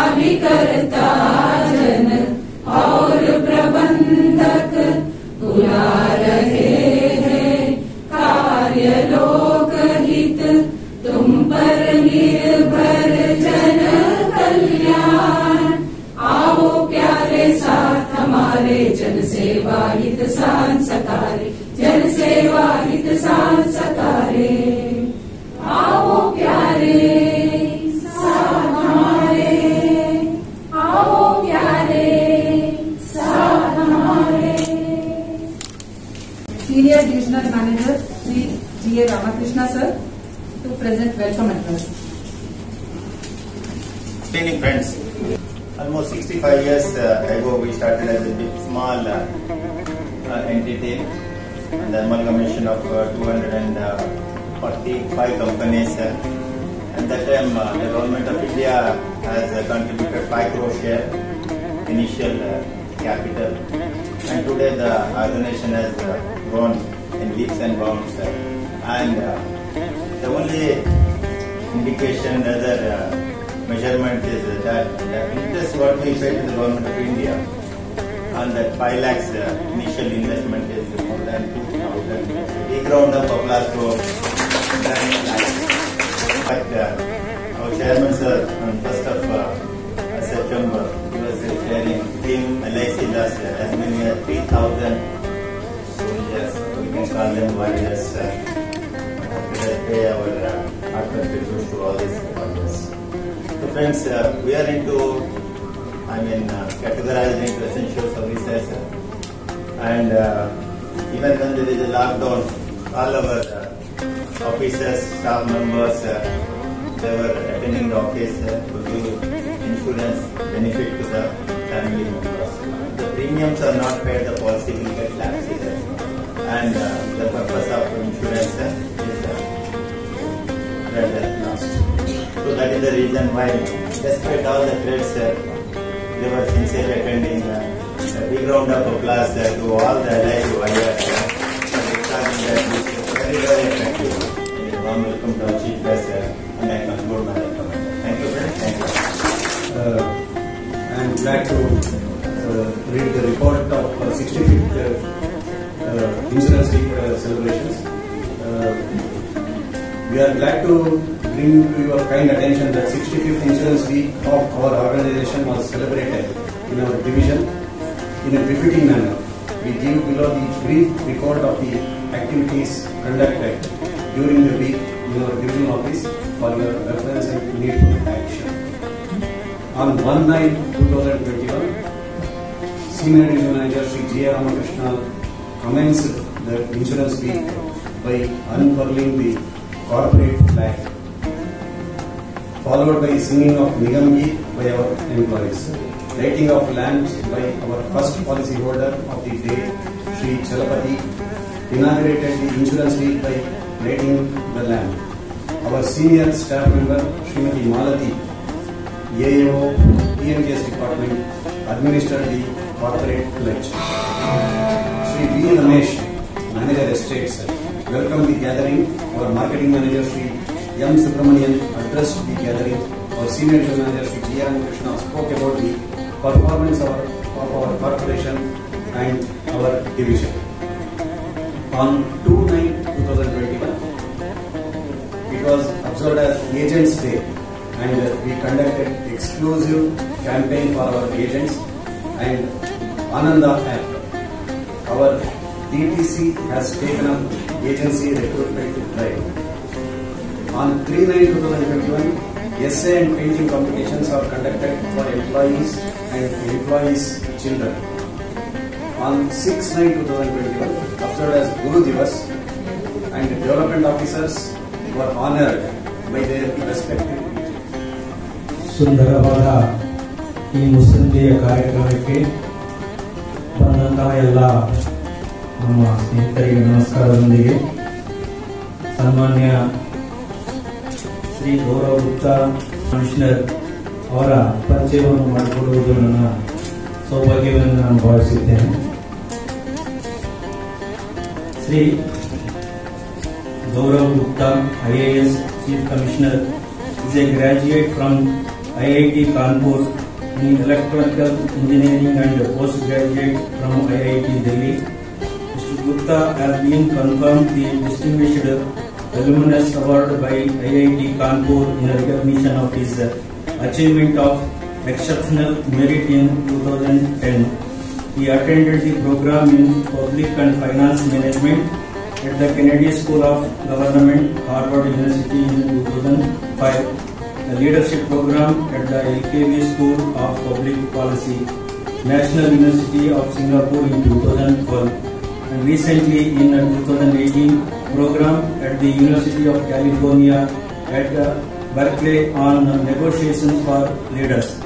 अभिकर्ता जन और प्रबंधक बुला रहे हैं कार्य लोकहित तुम पर निर्भर जन कल्याण। आओ प्यारे साथ हमारे जन सेवा हित सांसकारे, जन सेवा हित सांसकारे। आओ प्यारे साथ हमारे, आओ प्यारे साथ हमारे। Senior Divisional Manager Sri G.A. Ramakrishna sir to present welcome address. Good evening, friends. Almost 65 years ago, we started as a small entity, and the amalgamation of 245 companies. At that time, the government of India has contributed 5 crore share initial capital, and today the organization has grown in leaps and bounds. And the only indication, other measurement is that the interest what we paid to the government of India on that 5 lakhs initial investment is more than 2,000. Big round of applause to that. But our chairman sir on 1st of September he was sharing team LIC loss as many as 3,000 soldiers. We can call them warriors. Let pay our heartfelt tribute to all these warriors. So friends, we are into, categorized into essential services, and even when there is a lockdown, all our officers, staff members, they were attending the office to give insurance benefit to the family members. The premiums are not paid, the policy will get lapsed, and the purpose of insurance is lost. So that is the reason why, despite all the threats, they were sincerely attending. A big round of applause to all the LIC warriors for discharging that which is very, very effective. A warm welcome to our chief guest, and I conclude my comment. Thank you, friends. Thank you. I am glad to read the report of 65th Insurance Week celebrations. We are glad to bring to your kind attention that 65th Insurance Week of our organization was celebrated in our division in a befitting manner. We give below the brief record of the activities conducted during the week in our division office for your reference and needful action. On 1/9/2021, Senior Division Manager Sri G.A. Ramakrishna commenced the Insurance Week by unfurling the corporate flag, followed by singing of Nigam Geet by our employees, lighting of lamps by our first policy holder of the day, Sri Chalapati, inaugurated the Insurance Week by lighting the lamp. Our senior staff member, Srimati Malati, AAO, PMGS department, administered the corporate pledge. Sri V. Ramesh, Manager Estates, welcomed the gathering. Our marketing manager, Sri M. Subramanian, addressed the gathering. Our senior division manager, Sri G. Ramakrishna, spoke about the performance of our corporation and our division. On 2/9/2021, it was observed as Agents Day, and we conducted exclusive campaign for our agents and Ananda app. Our DTC has taken up agency recruitment drive. On 3/9/2021, essay and painting competitions are conducted for employees and employees' children. On 6/9/2021, observed as Guru Divas, and development officers were honored by their respective. ಸುಂದರವಾದ ಈ ಮುಸ್ಸಂಜೆಯ ಕಾರ್ಯಕ್ರಮಕ್ಕೆ ಬಂದಂತಹ ಎಲ್ಲ ನಮ್ಮ ಸ್ನೇಹಿತರಿಗೆ ನಮಸ್ಕಾರದೊಂದಿಗೆ ಸನ್ಮಾನ್ಯ Shri Gaurav Gupta commissioner ಅವರ ಪರಿಚಯವನ್ನು ಮಾಡಿಕೊಡುವುದು ನನ್ನ ಸೌಭಾಗ್ಯವೆಂದು ನಾನು ಭಾವಿಸುತ್ತೇನೆ. Shri Gaurav Gupta IAS Chief Commissioner is a graduate from IIT Kanpur in Electrical Engineering and Postgraduate from IIT Delhi. Mr. Gupta has been confirmed the Distinguished Alumnus Award by IIT Kanpur in recognition of his achievement of exceptional merit in 2010. He attended the program in Public and Finance Management at the Kennedy School of Government, Harvard University in 2005, the Leadership Program at the LKV School of Public Policy, National University of Singapore in 2012, and recently in 2018 program at the University of California at Berkeley on negotiations for leaders.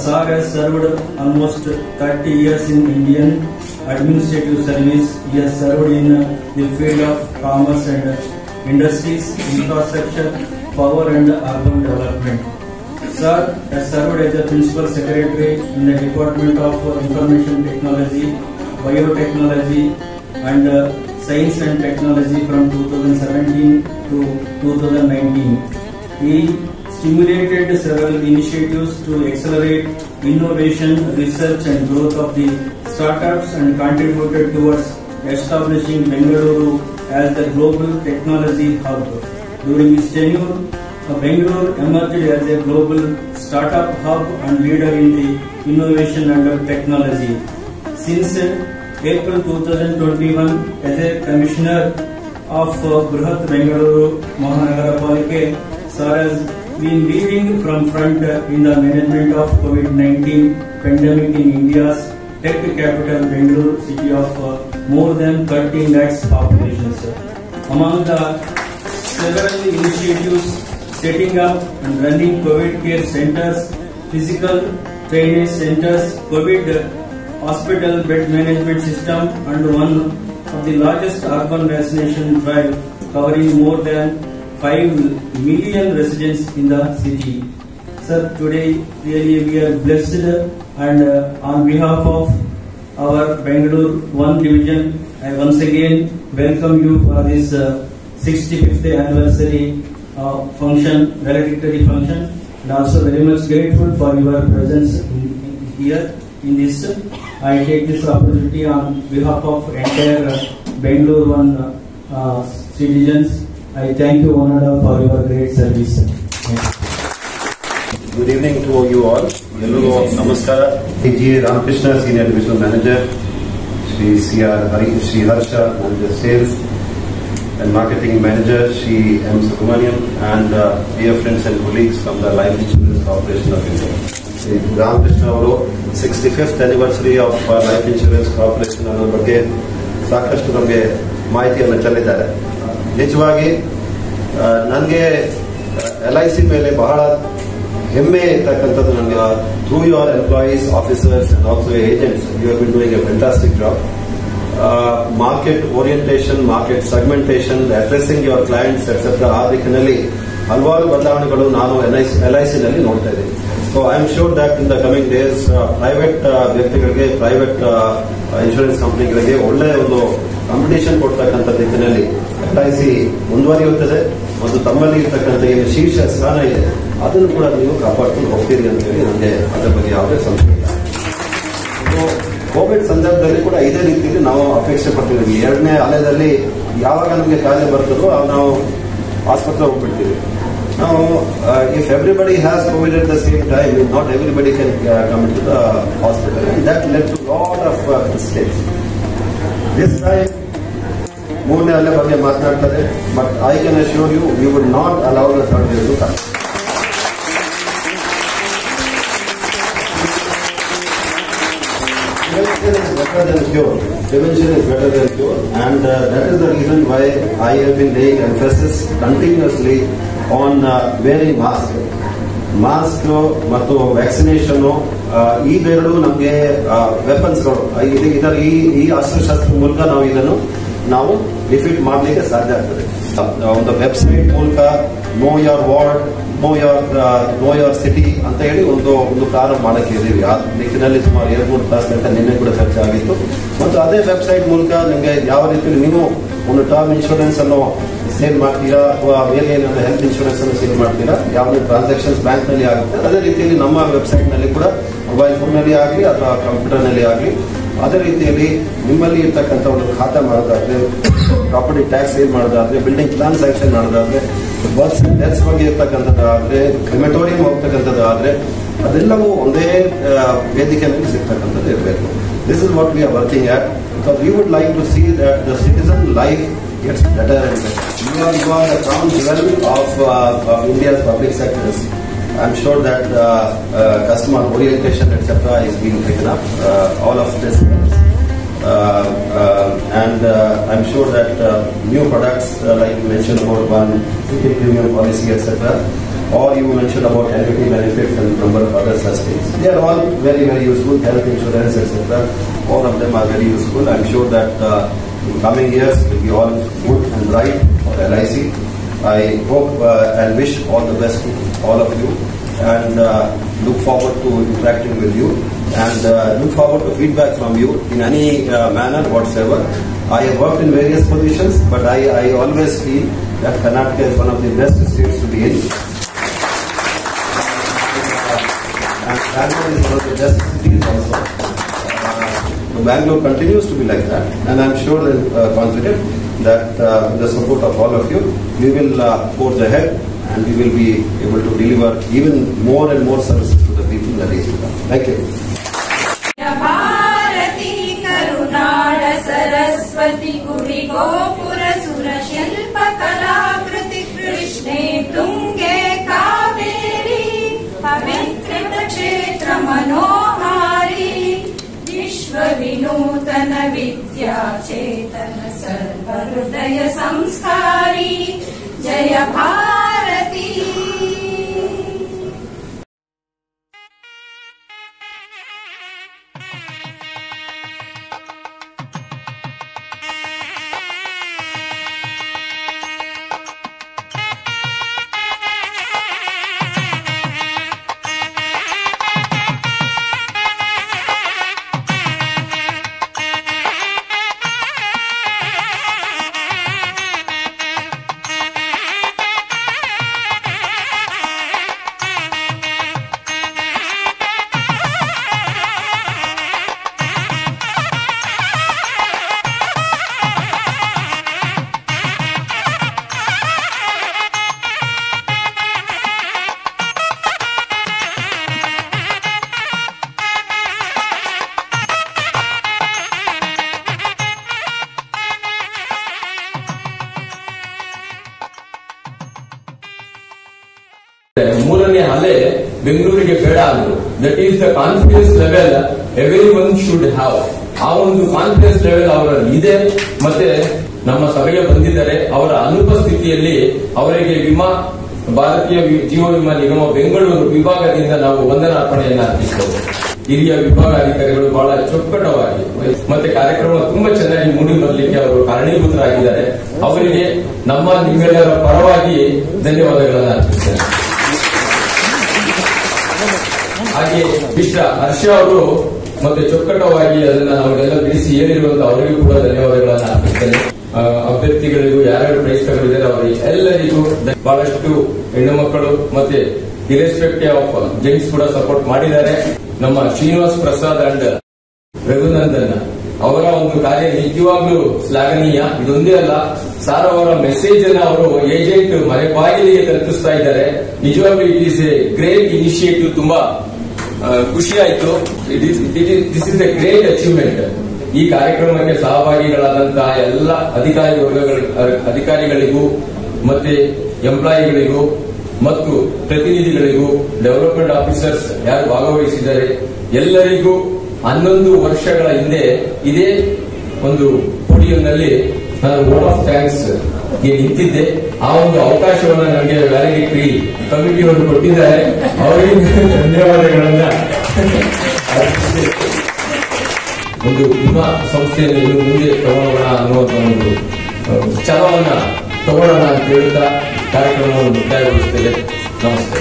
Sir has served almost 30 years in Indian administrative service. He has served in the field of commerce and industries, infrastructure, power and urban development. Sir has served as a principal secretary in the Department of Information Technology, Biotechnology and Science and Technology from 2017 to 2019. He stimulated several initiatives to accelerate innovation, research and growth of the startups and contributed towards establishing Bengaluru as the global technology hub. During his tenure, Bengaluru emerged as a global startup hub and leader in the innovation and technology. Since April 2021, as a Commissioner of Brihat Bengaluru Mahanagarapalikhe, Sir has been leading from front in the management of COVID-19 pandemic in India's tech capital Bengaluru, city of more than 13 lakhs population. Among the several initiatives, setting up and running COVID care centers, physical training centers, COVID hospital bed management system, and one of the largest urban vaccination drive covering more than 5 million residents in the city. Sir, today really we are blessed, and on behalf of our Bangalore 1 division, I once again welcome you for this 65th anniversary function, valedictory function, and also very much grateful for your presence here in this. I take this opportunity on behalf of entire Bangalore 1 citizens. I thank you one and all for your great service. Good evening to you all. Hello, namaskara. G. Ramakrishna, Senior Divisional Manager. Shri Harsha, Manager Sales and Marketing Manager. Shri M. Subramaniam, and dear friends and colleagues from the Life Insurance Corporation of India. Shri Ramakrishna ಅವರು 65th anniversary of Life Insurance Corporation ಅನ್ನೋ ಬಗ್ಗೆ ಸಾಕಷ್ಟು ನಮಗೆ ಮಾಹಿತಿಯನ್ನು ಚೆಲ್ಲಿದ್ದಾರೆ. ನಿಜವಾಗಿ ನನಗೆ LIC ಮೇಲೆ ಬಹಳ ಹೆಮ್ಮೆ ಇರ್ತಕ್ಕಂಥದ್ದು. ನನಗೆ through your employees, officers and also agents, you have been doing a fantastic job. Market orientation, market segmentation, addressing your clients etcetera, ಆ ದಿಕ್ಕಿನಲ್ಲಿ ಹಲವಾರು ಬದಲಾವಣೆಗಳು ನಾನು LIC ನಲ್ಲಿ ನೋಡ್ತಾ ಇದ್ದೀನಿ. So I am sure that in the coming days private ವ್ಯಕ್ತಿಗಳಿಗೆ, private insurance ಕಂಪನಿಗಳಿಗೆ ಒಳ್ಳೆಯ ಒಂದು ಕಾಂಪಿಟೇಷನ್ ಕೊಡ್ತಕ್ಕಂಥ ದಿಕ್ಕಿನಲ್ಲಿ LIC ಮುಂದುವರಿಯುತ್ತದೆ ಮತ್ತು ತಮ್ಮಲ್ಲಿ ಇರ್ತಕ್ಕಂಥ ಏನು ಶೀರ್ಷ ಸ್ಥಾನ ಇದೆ ಅದನ್ನು ಕೂಡ ನೀವು ಕಾಪಾಡ್ಕೊಂಡು ಹೋಗ್ತೀರಿ ಅಂತ ಹೇಳಿ ನನಗೆ ಅದರ ಬಗ್ಗೆ ಯಾವುದೇ ಸಂಶಯ ಇಲ್ಲ. ಕೋವಿಡ್ ಸಂದರ್ಭದಲ್ಲಿ ಕೂಡ ಇದೇ ರೀತಿಯಲ್ಲಿ ನಾವು ಅಪೇಕ್ಷೆ ಪಡ್ತಿದ್ದೀವಿ. 2ನೇ ಅಲೆಯಲ್ಲಿ ಯಾವಾಗ ನಮಗೆ ಕಾಯಿಲೆ ಬರ್ತದೋ ನಾವು ಆಸ್ಪತ್ರೆ ಹೋಗ್ಬಿಡ್ತೀವಿ. ನಾವು if everybody has COVID at the same time, not everybody can come into the hospital, and that led to lot of mistakes. This time 3ನೇ ಅಲೆ ಬಗ್ಗೆ ಮಾತನಾಡ್ತಾರೆ, but I can assure you we would not allow the 3rd wave to come. Prevention is better than cure. Prevention is better than cure, and that is the reason why I have been laying emphasis continuously on wearing mask. Mask ಮತ್ತು vaccination ಈ ಬೇರೆರಡು ನಮಗೆ ವೆಪನ್ಸ್ಗಳು. ಇದರ ಈ ಅಸ್ತ್ರಶಸ್ತ್ರ ಮೂಲಕ ನಾವು ಇದನ್ನು defeat ಮಾಡಲಿಕ್ಕೆ ಸಾಧ್ಯ ಆಗ್ತದೆ. ಒಂದು ವೆಬ್ಸೈಟ್ ಮೂಲಕ know your ward, know your city ಅಂತ ಹೇಳಿ ಒಂದು ಪ್ರಾರಂಭ ಮಾಡಕ್ಕೆ ಇದ್ದೀವಿ. ಆ ನಿಟ್ಟಿನಲ್ಲಿ ಸುಮಾರು 2-3 ತಾಸು ನಿನ್ನೆ ಕೂಡ ಚರ್ಚೆ ಆಗಿತ್ತು. ಮತ್ತು ಅದೇ ವೆಬ್ಸೈಟ್ ಮೂಲಕ ನಿಮಗೆ ಯಾವ ರೀತಿ ನೀವು ಒಂದು ಟರ್ಮ್ ಇನ್ಶೂರೆನ್ಸ್ ಅನ್ನು ಸೇಲ್ ಮಾಡ್ತೀರಾ ಅಥವಾ ಬೇರೆ ಏನಾದ್ರು ಹೆಲ್ತ್ ಇನ್ಶೂರೆನ್ಸ್ ಅನ್ನು ಸೇಲ್ ಮಾಡ್ತೀರಾ, ಯಾವುದೇ ಟ್ರಾನ್ಸಾಕ್ಷನ್ಸ್ ಬ್ಯಾಂಕ್ ನಲ್ಲಿ ಆಗುತ್ತೆ ಅದೇ ರೀತಿಯಲ್ಲಿ ನಮ್ಮ ವೆಬ್ಸೈಟ್ ನಲ್ಲಿ ಕೂಡ ಮೊಬೈಲ್ ಫೋನ್ ನಲ್ಲಿ ಆಗಲಿ ಅಥವಾ ಕಂಪ್ಯೂಟರ್ ನಲ್ಲಿ ಆಗಲಿ ಅದೇ ರೀತಿಯಲ್ಲಿ ನಿಮ್ಮಲ್ಲಿ ಇರ್ತಕ್ಕಂಥ ಒಂದು ಖಾತಾ ಮಾಡೋದಾದ್ರೆ, ಪ್ರಾಪರ್ಟಿ ಟ್ಯಾಕ್ಸ್ ಸೇಲ್ ಮಾಡೋದಾದ್ರೆ, ಬಿಲ್ಡಿಂಗ್ ಪ್ಲಾನ್ ಸ್ಯಾಂಕ್ಷನ್ ಮಾಡೋದಾದ್ರೆ, ಬರ್ತ್ಸ್ ಅಂಡ್ ಡೆತ್ಸ್ ಬಗ್ಗೆ ಇರ್ತಕ್ಕಂಥದ್ದಾದ್ರೆ, ಕ್ರಿಮೆಟೋರಿಯಂ ಹೋಗ್ತಕ್ಕಂಥದ್ದಾದ್ರೆ ಅದೆಲ್ಲವೂ ಒಂದೇ ವೇದಿಕೆಯಲ್ಲಿ ಸಿಗ್ತಕ್ಕಂಥದ್ದು ಇರಬೇಕು. This is what we are working at, because we would like to see that the citizen life gets better and better. You are the crown jewel of India's public sectors. I'm sure that customer orientation, etc., is being taken up. All of this, and I'm sure that new products like you mentioned about one ticket premium policy, etc., or you mentioned about annuity benefits and number of other such things. They are all very, very useful. Health insurance, etc., all of them are very useful. I'm sure that in coming years will be all good and bright for LIC. I hope and wish all the best to all of you, and look forward to interacting with you, and look forward to feedback from you in any manner whatsoever. I have worked in various positions, but I always feel that Karnataka is one of the best states to be in. And Bangalore is one of the best cities also. Bangalore continues to be like that, and I'm sure and confident that with the support of all of you, we will forge ahead, and we will be able to deliver even more and more services to the people in the days to come. Thank you. Bharti करुणाळ Saraswati गुरि Gopur सुर शिल्प कलाकृति कृष्णे तुंगे कावेरी पवित्र क्षेत्र मनोहारी विश्व विनूतन विद्या चेतन सर्व हृदय संस्कारी जय भारती. ಮೂರನೇ ಅಲೆ ಬೆಂಗಳೂರಿಗೆ ಬೇಡ ಅಂದ್ರು. That is the confidence level every one should have. ಆ ಒಂದು ಕಾನ್ಫಿಡೆನ್ಸ್ ಲೆವೆಲ್ ಅವರಲ್ಲಿ ಇದೆ. ಮತ್ತೆ ನಮ್ಮ ಸಭೆಗೆ ಬಂದಿದ್ದಾರೆ. ಅವರ ಅನುಪಸ್ಥಿತಿಯಲ್ಲಿ ಅವರಿಗೆ ಭಾರತೀಯ ಜೀವ ವಿಮಾ ನಿಗಮ ಬೆಂಗಳೂರು ವಿಭಾಗದಿಂದ ನಾವು ವಂದನಾರ್ಪಣೆಯನ್ನು ಅರ್ಪಿಸಬಹುದು. ಹಿರಿಯ ವಿಭಾಗಾಧಿಕಾರಿಗಳು ಬಹಳ ಚೊಕ್ಕಟವಾಗಿ ಮತ್ತೆ ಕಾರ್ಯಕ್ರಮ ತುಂಬಾ ಚೆನ್ನಾಗಿ ಮೂಡಿ ಬರಲಿಕ್ಕೆ ಅವರು ಕಾರಣೀಭೂತರಾಗಿದ್ದಾರೆ. ಅವರಿಗೆ ನಮ್ಮ ನಿಮ್ಮೆಲ್ಲರ ಪರವಾಗಿ ಧನ್ಯವಾದಗಳನ್ನು ಅರ್ಪಿಸ್ತೇನೆ. ಹಾಗೆ ಮಿಸ್ಟರ್ ಹರ್ಷ ಅವರು ಮತ್ತೆ ಚೊಕ್ಕಟವಾಗಿ ಅದನ್ನ ನಮಗೆಲ್ಲ ಬಿಡಿಸಿ ಹೇಳಿರುವಂತಹ ಅವರಿಗೂ ಕೂಡ ಧನ್ಯವಾದಗಳನ್ನು ಅರ್ಪಿಸ್ತೇನೆ. ಅಭ್ಯರ್ಥಿಗಳಿಗೂ ಯಾರ್ಯಾರು ಪ್ರೈಸ್ ತಗೊಂಡಿದ್ದಾರೆ ಅವರಿಗೆ ಎಲ್ಲರಿಗೂ ಬಹಳಷ್ಟು ಹೆಣ್ಣು ಮಕ್ಕಳು ಮತ್ತೆ ಇರೆಸ್ಪೆಕ್ಟಿವ್ ಆಫ್ ಜೆಂಟ್ಸ್ ಕೂಡ ಸಪೋರ್ಟ್ ಮಾಡಿದ್ದಾರೆ. ನಮ್ಮ ಶ್ರೀನಿವಾಸ್ ಪ್ರಸಾದ್ ಅಂಡ್ ರಘುನಂದನ್ ಅವರ ಒಂದು ಕಾರ್ಯ ನಿಜವಾಗ್ಲೂ ಶ್ಲಾಘನೀಯ. ಇದೊಂದೇ ಅಲ್ಲ, ಸಾರ್ ಅವರ ಮೆಸೇಜ್ ಅನ್ನ ಅವರು ಏಜೆಂಟ್ ಮನೆ ಬಾಗಿಲಿಗೆ ತಲುಪಿಸ್ತಾ ಇದ್ದಾರೆ. ನಿಜವಾಗ್ಲೂ it is A great initiative. ತುಂಬಾ ಖುಷಿ ಆಯ್ತು. This is A great achievement. ಈ ಕಾರ್ಯಕ್ರಮಕ್ಕೆ ಸಹಭಾಗಿಗಳಾದಂತಹ ಎಲ್ಲ ಅಧಿಕಾರಿಗಳಿಗೂ ಮತ್ತೆ ಎಂಪ್ಲಾಯಿಗಳಿಗೂ ಮತ್ತು ಪ್ರತಿನಿಧಿಗಳಿಗೂ ಡೆವಲಪ್ಮೆಂಟ್ ಆಫೀಸರ್ಸ್ ಯಾರು ಭಾಗವಹಿಸಿದ್ದಾರೆ ಎಲ್ಲರಿಗೂ 11 ವರ್ಷಗಳ ಹಿಂದೆ ಇದೇ ಒಂದು ಪೋಡಿಯಂನಲ್ಲಿ ನಾನು ವರ್ಡ್ ಆಫ್ ಥ್ಯಾಂಕ್ಸ್ ಗೆ ನಿಂತಿದ್ದೆ. ಆ ಒಂದು ಅವಕಾಶವನ್ನು ನನಗೆ ವ್ಯಾಲಿಡಿಟಿ ಕಮಿಟಿಯವರು ಕೊಟ್ಟಿದ್ದಾರೆ. ಅವರಿಗೆ ಧನ್ಯವಾದಗಳನ್ನ ಒಂದು ವಿಮಾ ಸಂಸ್ಥೆಯನ್ನು ಇನ್ನು ಮುಂದೆ ತಗೊಳ್ಳೋಣ ಅನ್ನುವಂತ ಒಂದು ಛಲವನ್ನ ತಗೊಳ್ಳೋಣ ಅಂತ ಹೇಳುತ್ತಾ ಕಾರ್ಯಕ್ರಮವನ್ನು ಮುಕ್ತಾಯಗೊಳಿಸುತ್ತೇವೆ. ನಮಸ್ತೆ.